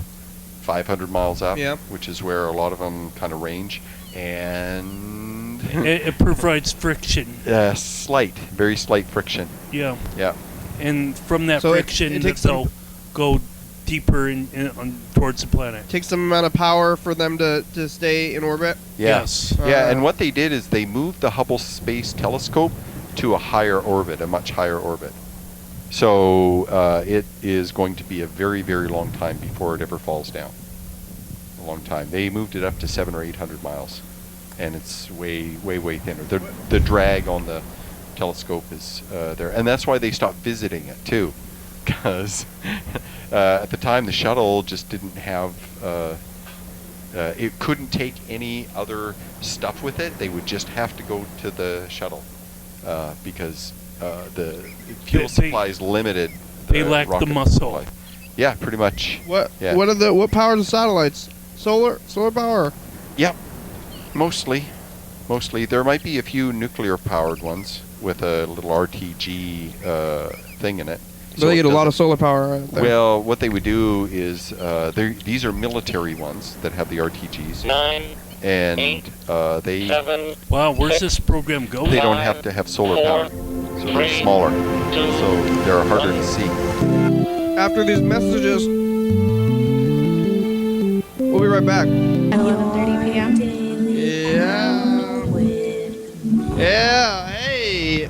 500 miles up, which is where a lot of them kind of range, and it provides friction. Very slight friction. Yeah. Yeah. And from that So friction, they'll go deeper towards the planet. Takes some amount of power for them to stay in orbit. Yeah. Yes. Yeah, and what they did is they moved the Hubble Space Telescope to a higher orbit, a much higher orbit. So it is going to be a very, very long time before it ever falls down. A long time. They moved it up to 700 or 800 miles, and it's way, way, way thinner. The drag on the telescope is there, and that's why they stopped visiting it too, because at the time the shuttle just didn't have. It couldn't take any other stuff with it. They would just have to go to the shuttle because the fuel supply is limited. They lack the muscle. Supply. Yeah, pretty much. What? Yeah. What powers the satellites? Solar power. Yep. Mostly. There might be a few nuclear powered ones with a little RTG thing in it. So they it get a lot doesn't- of solar power out there. Well, what they would do is these are military ones that have the RTGs, 9, and 8, they 7, Wow, where's this program going? they don't have to have solar power, so they're smaller, so they're harder to see. After these messages, we'll be right back. At 11:30 p.m. Yeah. Yeah, hey.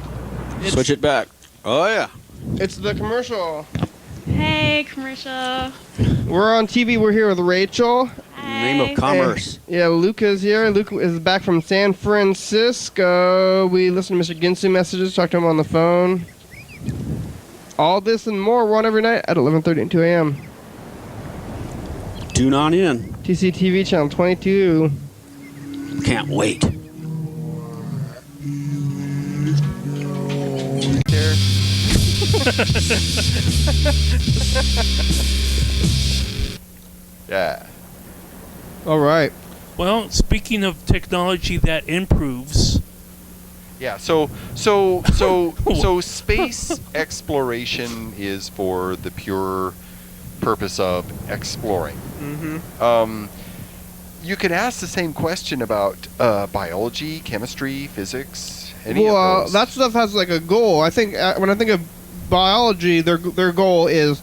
Switch it back. Oh, yeah. It's the commercial. Hey, commercial. We're on TV. We're here with Rachel. Name of commerce. Yeah, Luca's here. Luca is back from San Francisco. We listened to Mr. Ginsu messages, talked to him on the phone. All this and more, we're on every night at 11:30 and 2 a.m. Tune on in. TCTV channel 22. Can't wait. Yeah. All right. Well, speaking of technology that improves, Yeah, so space exploration is for the pure purpose of exploring. Mm-hmm. You could ask the same question about biology, chemistry, physics, any of Well, those. that stuff has like a goal. I think when I think of biology, their goal is,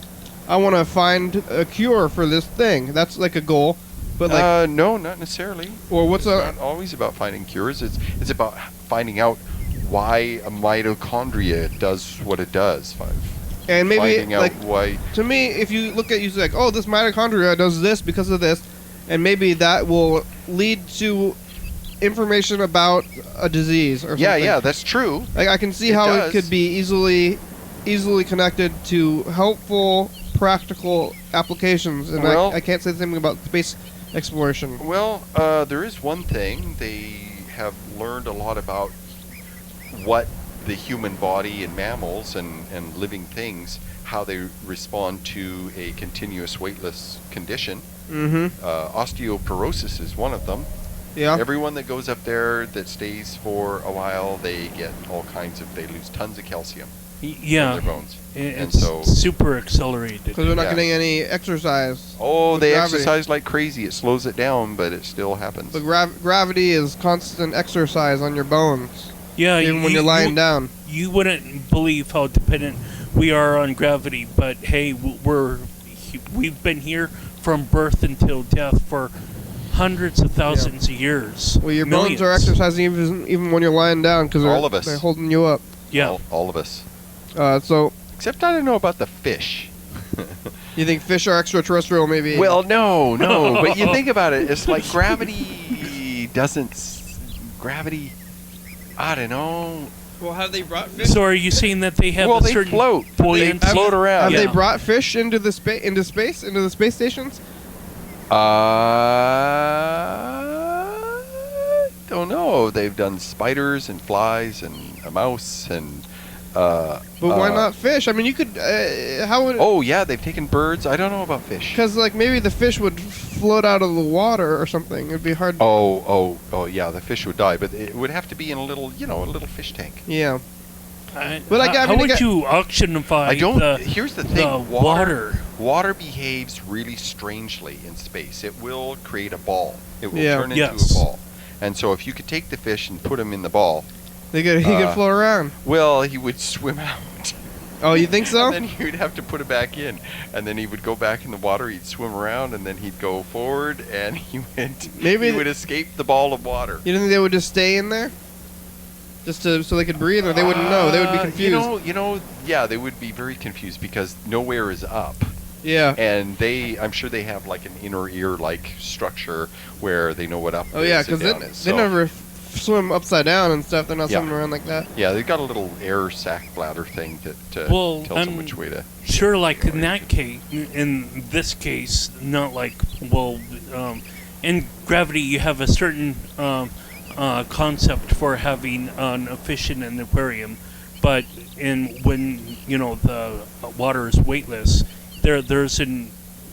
I want to find a cure for this thing. That's like a goal. But like, no, not necessarily. or what's It's a not always about finding cures. It's about finding out why a mitochondria does what it does. and maybe Finding out like why. to me, if you look at you say like, oh, this mitochondria does this because of this, and maybe that will lead to information about a disease or something. Yeah, that's true. Like I can see It how does. it could be easily connected to helpful, practical applications, and Well- I can't say the same thing about space exploration. Well, there is one thing. They have learned a lot about what the human body and mammals and living things, how they respond to a continuous weightless condition. Mm-hmm. Osteoporosis is one of them. Yeah. Everyone that goes up there that stays for a while, they get they lose tons of calcium from yeah, their bones. And it's so- super accelerated. Because they're not Yeah. getting any exercise. Oh, With they gravity. exercise like crazy. It slows it down, but it still happens. The gravity is constant exercise on your bones, Yeah, even when you're lying down. You wouldn't believe how dependent we are on gravity, but hey, we've been here from birth until death for hundreds of thousands of years. Well, your bones are Millions. exercising even when you're lying down because All of us. they're holding you up. Yeah. All of us. So Except I don't know about the fish. you think fish are extraterrestrial? Maybe. Well, no. But you think about it. It's like gravity gravity. I don't know. Well, have they brought fish? So are you saying that they have Well, a they certain float. They buoyancy? float around. Have Yeah. they brought fish into the space into the space stations? Don't know. They've done spiders and flies and a mouse and. But why not fish? I mean, you could. How would? Oh yeah, they've taken birds. I don't know about fish. Because like maybe the fish would float out of the water or something. It'd be hard. Oh yeah, the fish would die, but it would have to be in a little fish tank. Yeah. But I how mean, would you auctionify I don't. the, Here's the the thing. water? Water behaves really strangely in space. It will create a ball. It will Yeah. turn into Yes. a ball. And so if you could take the fish and put him in the ball, He could float around. well, he would swim out. Oh, you think so? And then you'd have to put it back in. And then he would go back in the water, he'd swim around, and then he'd go forward, and he would escape the ball of water. You don't think they would just stay in there? Just so they could breathe, or they wouldn't know? They would be confused. Yeah, they would be very confused because nowhere is up. Yeah. And I'm sure they have like an inner ear-like structure where they know what up Oh yeah, is and because down is. they So, never swim upside down and stuff. They're not Yeah. swimming around like that. yeah, they've got a little air sac bladder thing that Well, tells them which way to. Sure, like in that case, in this case, not like, in gravity you have a certain concept for having an fish in an aquarium, but when the water is weightless, there's a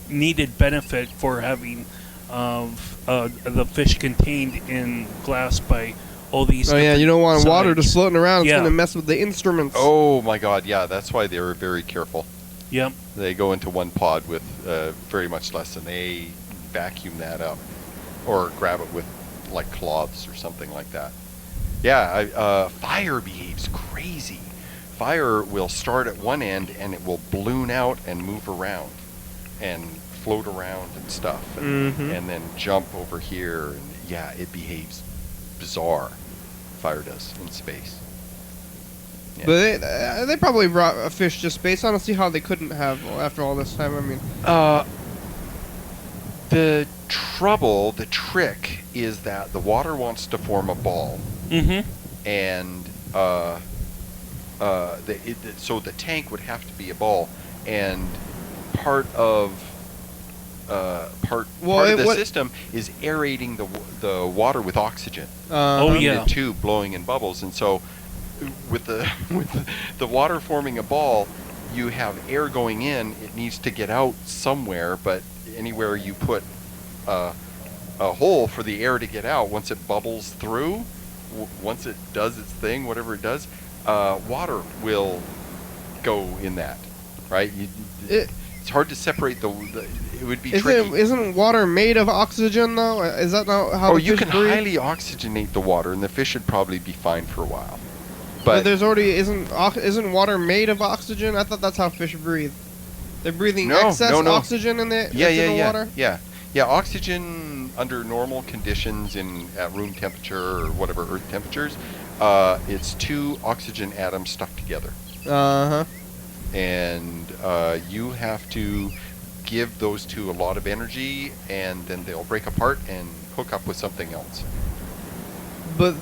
needed benefit for having the fish contained in glass by all these. Oh yeah, you don't want water sides. just floating around. It's Yeah. gonna mess with the instruments. Oh my God, yeah, that's why they were very careful. Yep. They go into one pod with very much less, and they vacuum that up or grab it with like cloths or something like that. Yeah, fire behaves crazy. Fire will start at one end and it will balloon out and move around and float around and stuff, and then jump over here. And yeah, it behaves bizarre. Fire does in space. Yeah. But they probably brought a fish to space. I don't see how they couldn't have after all this time. I mean, the trick is that the water wants to form a ball, and so the tank would have to be a ball, and part of the system is aerating the water with oxygen. The tube blowing in bubbles, and so with the water forming a ball, you have air going in. It needs to get out somewhere, but anywhere you put a hole for the air to get out, once it bubbles through, once it does its thing, whatever it does, water will go in that, right? It's hard to separate it would be tricky. Isn't water made of oxygen though? Is that not how? You can highly oxygenate the water, and the fish should probably be fine for a while. But there's already isn't water made of oxygen? I thought that's how fish breathe. They're breathing excess oxygen in the water. Yeah. Oxygen under normal conditions at room temperature or whatever Earth temperatures, it's 2 oxygen atoms stuck together. And you have to give those 2 a lot of energy, and then they'll break apart and hook up with something else. But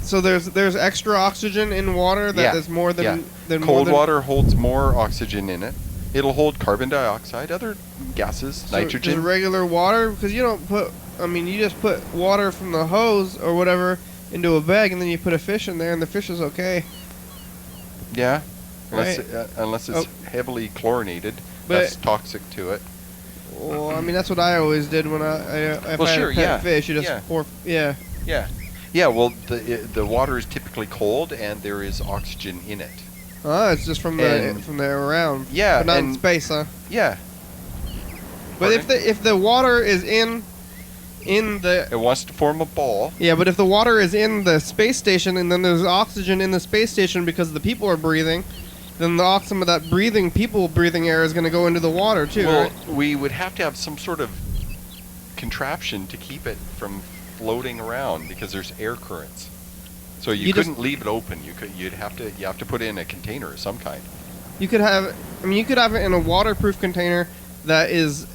so there's extra oxygen in water that is more than cold water holds more oxygen in it. It'll hold carbon dioxide, other gases, nitrogen. Just regular water, because you don't put. I mean, you just put water from the hose or whatever into a bag, and then you put a fish in there, and the fish is okay. Yeah, unless it's heavily chlorinated. That's toxic to it. Well, I mean, that's what I always did when I had a pet fish. You just pour. Yeah, well, the water is typically cold, and there is oxygen in it. Oh, it's just from the around. Yeah, but not in space, huh? Yeah. But if the water is in the... It wants to form a ball. Yeah, but if the water is in the space station, and then there's oxygen in the space station because the people are breathing, then some of that people breathing air is going to go into the water, too, Well, right? we would have to have some sort of contraption to keep it from floating around, because there's air currents. So you couldn't leave it open. You have to put it in a container of some kind. You could have it in a waterproof container that is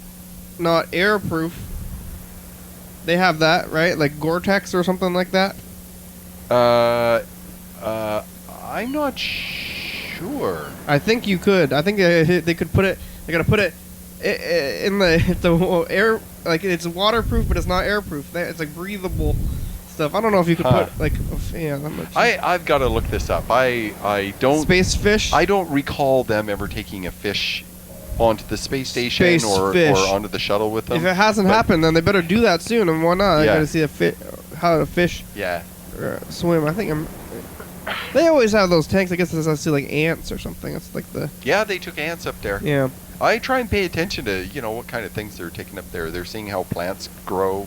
not airproof. They have that, right? Like Gore-Tex or something like that. I'm not sure. I think you could. I think they could put it. They gotta put it in the air. Like it's waterproof, but it's not airproof. It's like breathable stuff. I don't know if you could put like that much. I've got to look this up. I don't space fish. I don't recall them ever taking a fish onto the space station or onto the shuttle with them. If it hasn't happened, then they better do that soon. And why not? I gotta see how a fish swim. I think they always have those tanks. I guess I see like ants or something. It's like they took ants up there. Yeah. I try and pay attention to what kind of things they're taking up there. They're seeing how plants grow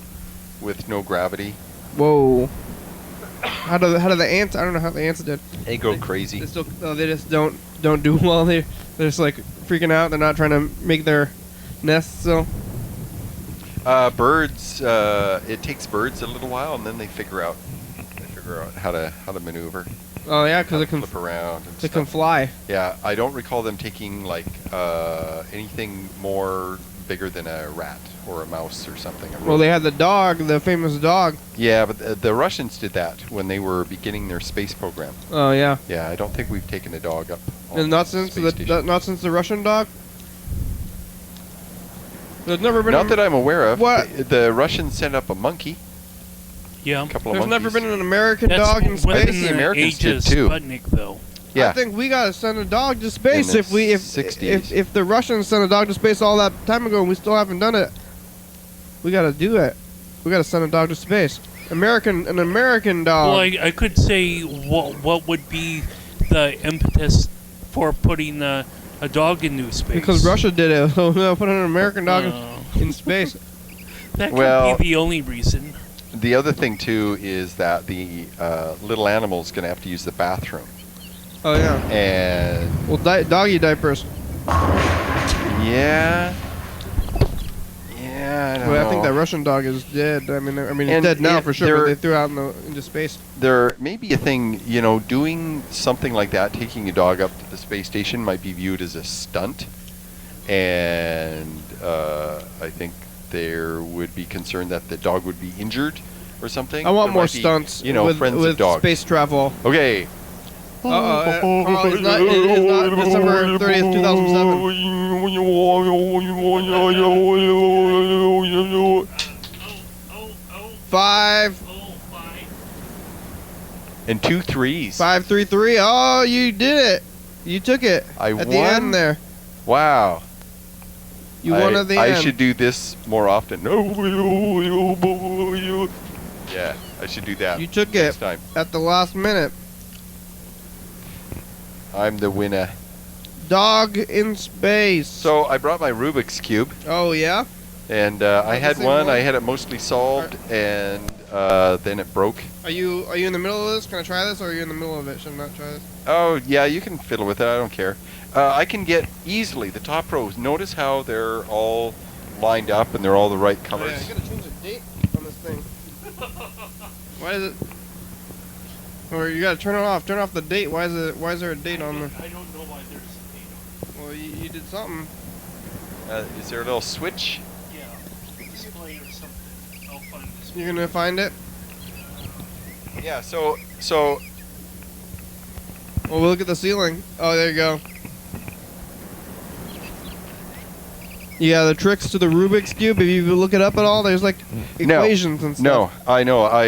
with no gravity. Whoa. How do the ants? I don't know how the ants did. They go crazy. They just don't do well. They're just like freaking out. They're not trying to make their nests. So. Birds. It takes birds a little while, and then they figure out how to maneuver. Oh yeah, because it can flip around. And they can fly. Yeah, I don't recall them taking like anything more bigger than a rat or a mouse or something. Well, they had the famous dog. Yeah, but the Russians did that when they were beginning their space program. Oh yeah. Yeah, I don't think we've taken a dog up. And not since the Russian dog. There's never been. Not that I'm aware of. What? The Russians sent up a monkey. Yeah. A couple of There's monkeys. never been an American dog in space. The Americans did too. Sputnik, though. Yeah. I think we gotta send a dog to space. In the If the Russians sent a dog to space all that time ago and we still haven't done it, we gotta do it. We gotta send a dog to space. An American dog. Well, I could say what would be the impetus for putting a a dog in new space. Because Russia did it. So they'll put an American dog in space. That could Well- be the only reason. The other thing too is that the little animal's going to have to use the bathroom, Oh yeah. and Well, doggy diapers. yeah, I don't But know. I think that Russian dog is dead. I mean, it's And dead now it- for sure. But there- they threw it out into space. There may be a thing, doing something like that, taking a dog up to the space station might be viewed as a stunt, and I think there would be concern that the dog would be injured or something. I want There more might be, stunts. friends with of dogs. space travel. Okay. It's not December 30th, 2007. 5, And 2 3s. 5, 3, 3. Oh, you did it. You took it. I at the won? end there. Wow. You won at the I end. should do this more often. Yeah, I should do that. You took next it time. at the last minute. I'm the winner. Dog in space. So I brought my Rubik's Cube, Oh yeah. and I the had same one. one? I had it mostly solved, and then it broke. Are you in the middle of this? Can I try this, or are you in the middle of it? Should I not try this? Oh yeah, you can fiddle with it. I don't care. I can get easily the top rows. Notice how they're all lined up and they're all the right Oh, colors. yeah, I gotta change the date on this thing. Why is it? Or you gotta turn it off. Turn off the date. Why is there a date on there? I don't know why there's a date on Well, you did something. Is there a little switch? it. Yeah, display or something. I'll find this. You're gonna find it. Yeah. So Well, we'll look at the ceiling. Oh, there you go. Yeah, the tricks to the Rubik's Cube, if you look it up at all, there's like equations and stuff. No, I know. I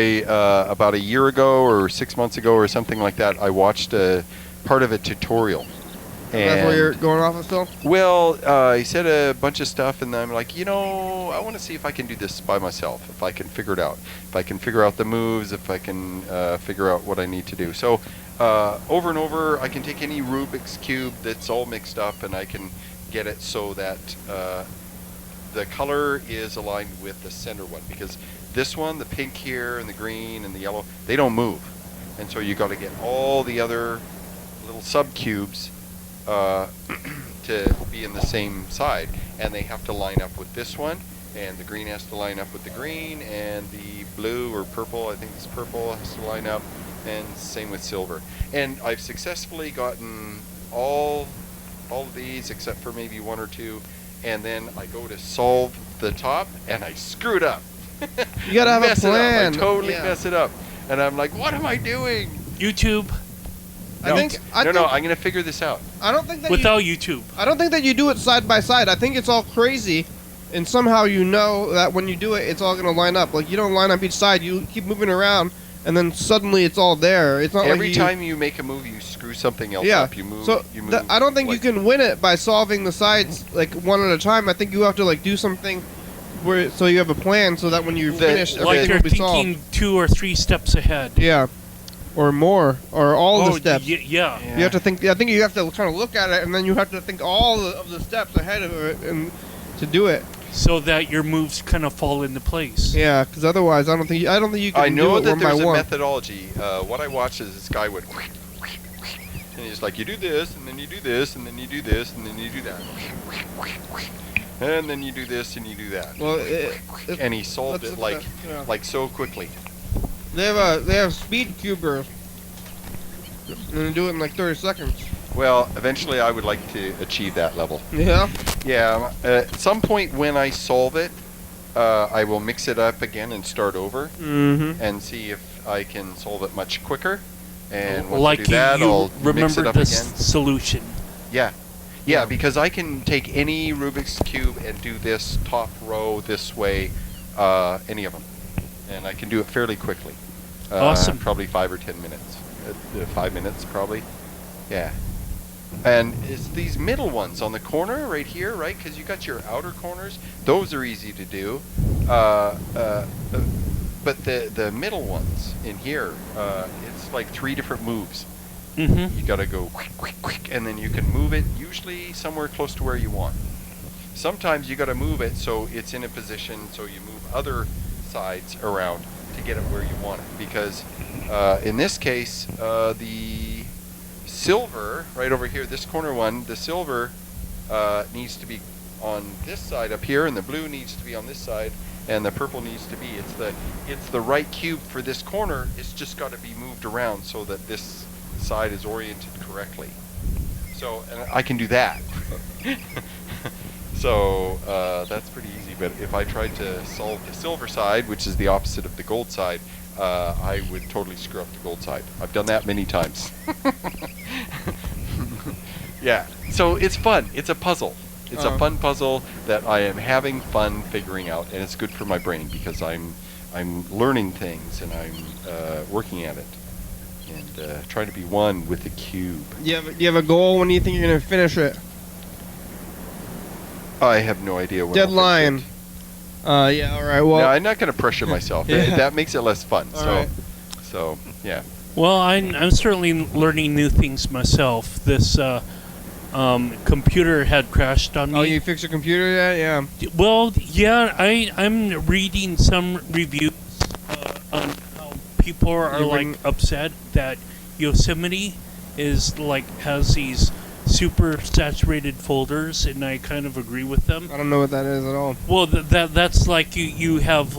about a year ago or 6 months ago or something like that, I watched a part of a tutorial. That's where you're going off of still? Well, he said a bunch of stuff, and I'm like, I want to see if I can do this by myself, if I can figure it out, if I can figure out the moves, if I can figure out what I need to do. So over and over, I can take any Rubik's Cube that's all mixed up, and I can get it so that the color is aligned with the center one, because this one, the pink here and the green and the yellow, they don't move, and so you got to get all the other little sub cubes to be in the same side, and they have to line up with this one, and the green has to line up with the green, and the blue or purple, I think it's purple, has to line up, and same with silver. And I've successfully gotten all of these except for maybe one or two, and then I go to solve the top and I screw it up. You gotta have a Mess it up. plan. I totally Yeah. mess it up, and I'm like, what am I doing? YouTube. I No, think I'm gonna figure this out. I don't think that Without YouTube. I don't think that you do it side by side. I think it's all crazy, and somehow you know that when you do it, it's all gonna line up. Like you don't line up each side. You keep moving around, and then suddenly it's all there. It's not Every like time you make a move, you screw something else Yeah. up. You move. So you move I don't think like- you can win it by solving the sides like one at a time. I think you have to like do something where so you have a plan so that when you The- finish, the- Like everything you're will be solved. thinking 2 or 3 steps ahead. Yeah, or more, or all the steps. Yeah. You have to think. I think you have to kind of look at it, and then you have to think of the steps ahead of it, and to do it. So that your moves kind of fall into place. Yeah, because otherwise, I don't think you can I know do it that one by there's a one. methodology. What I watched is this guy would, and he's like, you do this, and then you do this, and then you do this, and then you do that, and then you do this, and you do that, Well, and he solved it like so quickly. they have speed cubers, and they do it in like 30 seconds. Well, eventually I would like to achieve that level. Yeah. Yeah, at some point when I solve it, I will mix it up again and start over Mm-hmm. and see if I can solve it much quicker. And once Like I do that, you I'll mix remember it up the again. solution. Yeah, because I can take any Rubik's Cube and do this top row this way, any of them. And I can do it fairly quickly. Awesome. Probably 5 or 10 minutes. 5 minutes, probably. Yeah. And it's these middle ones on the corner right here, right? Because you got your outer corners. Those are easy to do. But the middle ones in here, it's like 3 different moves. Mm-hmm. You got to go quick, quick, quick, and then you can move it usually somewhere close to where you want. Sometimes you got to move it so it's in a position so you move other sides around to get it where you want it. Because in this case, the silver right over here, this corner one, the silver needs to be on this side up here, and the blue needs to be on this side, and the purple needs to be. It's the right cube for this corner. It's just got to be moved around so that this side is oriented correctly. So, and I can do that. So that's pretty easy. But if I tried to solve the silver side, which is the opposite of the gold side, I would totally screw up the gold side. I've done that many times. Yeah. So it's fun. It's a puzzle. It's a fun puzzle that I am having fun figuring out, and it's good for my brain because I'm learning things and I'm working at it and trying to be one with the cube. Do you have a goal? When do you think you're gonna finish it? I have no idea when I'll Deadline. finish it. Yeah. All right. Well, No, I'm not going to pressure myself. Yeah. That makes it less fun. All right. So yeah. Well, I'm certainly learning new things myself. This computer had crashed on me. Oh, you fixed your computer yet? Yeah. Well, yeah, I'm reading some reviews on how people are upset that Yosemite is has these super saturated folders, and I kind of agree with them. I don't know what that is at all. Well, that's like you have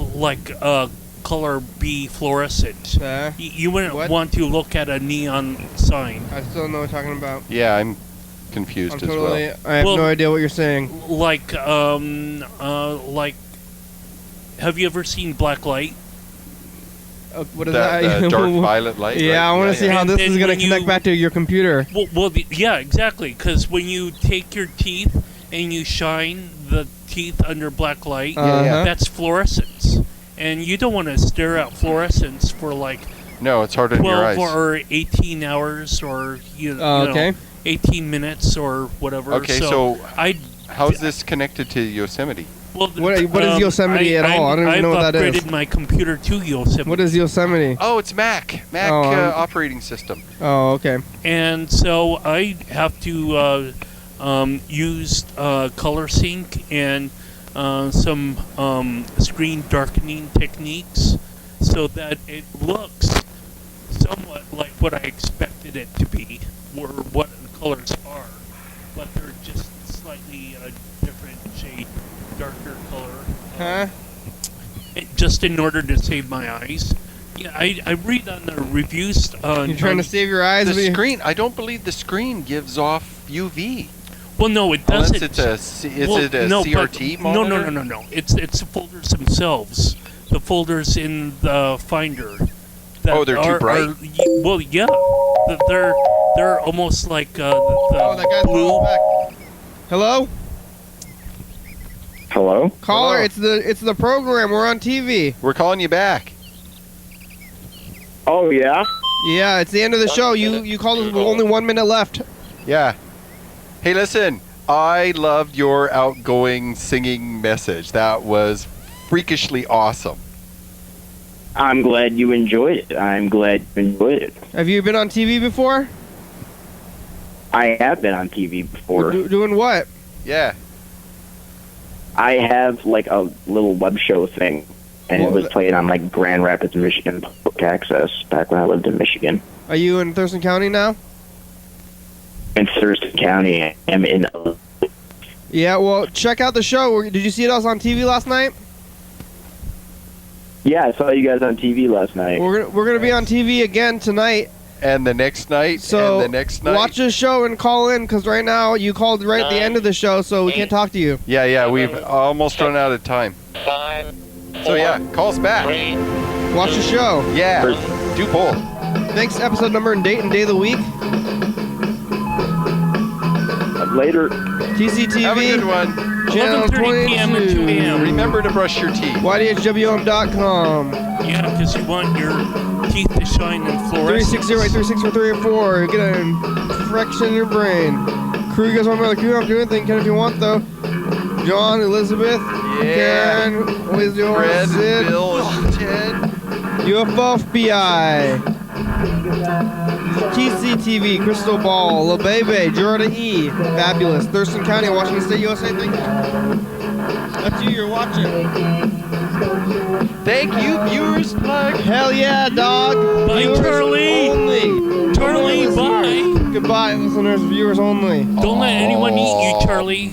color B fluorescent. You wouldn't want to look at a neon sign. I still don't know what you're talking about. Yeah, I'm confused as well. I have no idea what you're saying. Have you ever seen black light? What is that? The dark violet light. Yeah, right? I want to see how And this then is going when to connect you- back to your computer. Yeah, exactly. Because when you take your teeth and you shine the teeth under black light, Uh-huh. that's fluorescence. And you don't want to stare at fluorescence for No, it's hard on your 12 eyes. or 18 hours or okay. 18 minutes or whatever. Okay, so I how's this connected to Yosemite? well, What is Yosemite at all? I don't even know what that is. I've upgraded my computer to Yosemite. What is Yosemite? Oh, it's Mac operating system. Oh, okay. And so I have to use color sync and some screen darkening techniques so that it looks somewhat like what I expected it to be, or what the colors are, but they're just slightly a different shade, darker color. Huh? Just in order to save my eyes. Yeah, I read on the reviews. You're trying to save your eyes? The screen. I don't believe the screen gives off UV. Well, no, it doesn't. Unless it's a CRT monitor? No. It's the folders themselves. The folders in the Finder. Oh, they're too bright? Well, yeah. They're almost like the that guy's blue. back. Hello? Hello? Caller, Hello. it's the program. We're on TV. We're calling you back. Oh, yeah? Yeah, it's the end of the show. You called us with only 1 minute left. Yeah. Hey, listen. I loved your outgoing singing message. That was freakishly awesome. I'm glad you enjoyed it. Have you been on TV before? I have been on TV before. Doing what? Yeah. I have a little web show thing, and it was played on Grand Rapids, Michigan public access back when I lived in Michigan. Are you in Thurston County now? In Thurston County, I'm in. Yeah, well, check out the show. Did you see us on TV last night? Yeah, I saw you guys on TV last night. We're gonna be on TV again tonight. And the next night, So and the next night. watch the show and call in, because right now you called right at the end of the show, so we can't talk to you. Yeah, we've almost run out of time. So yeah, call us back. Watch the show. Yeah, do both. Thanks, episode number and date of the week. Later. TCTV. Have a good one. Channel 11:30 p.m. or 2 22. a.m. Remember to brush your teeth. YDHWM.com. Yeah, because you want your teeth to shine in fluorescence. 360-836-4384. Get a fraction in your brain. Crew, you guys want to be on the crew? I'm doing anything, Ken, if you want, though. John, Elizabeth, Karen, Lizzie, Fred, Sid, Bill, Ted. UFO FBI. TCTV, Crystal Ball, La Bebe, Jordan E, Fabulous, Thurston County, Washington State, USA. Thank you. That's you. You're watching. Thank you, viewers. Plug. Hell yeah, dog. Bye, Viewers Charlie. only. Charlie, Only bye. listeners. Goodbye, listeners. Viewers only. Don't let anyone eat you, Charlie.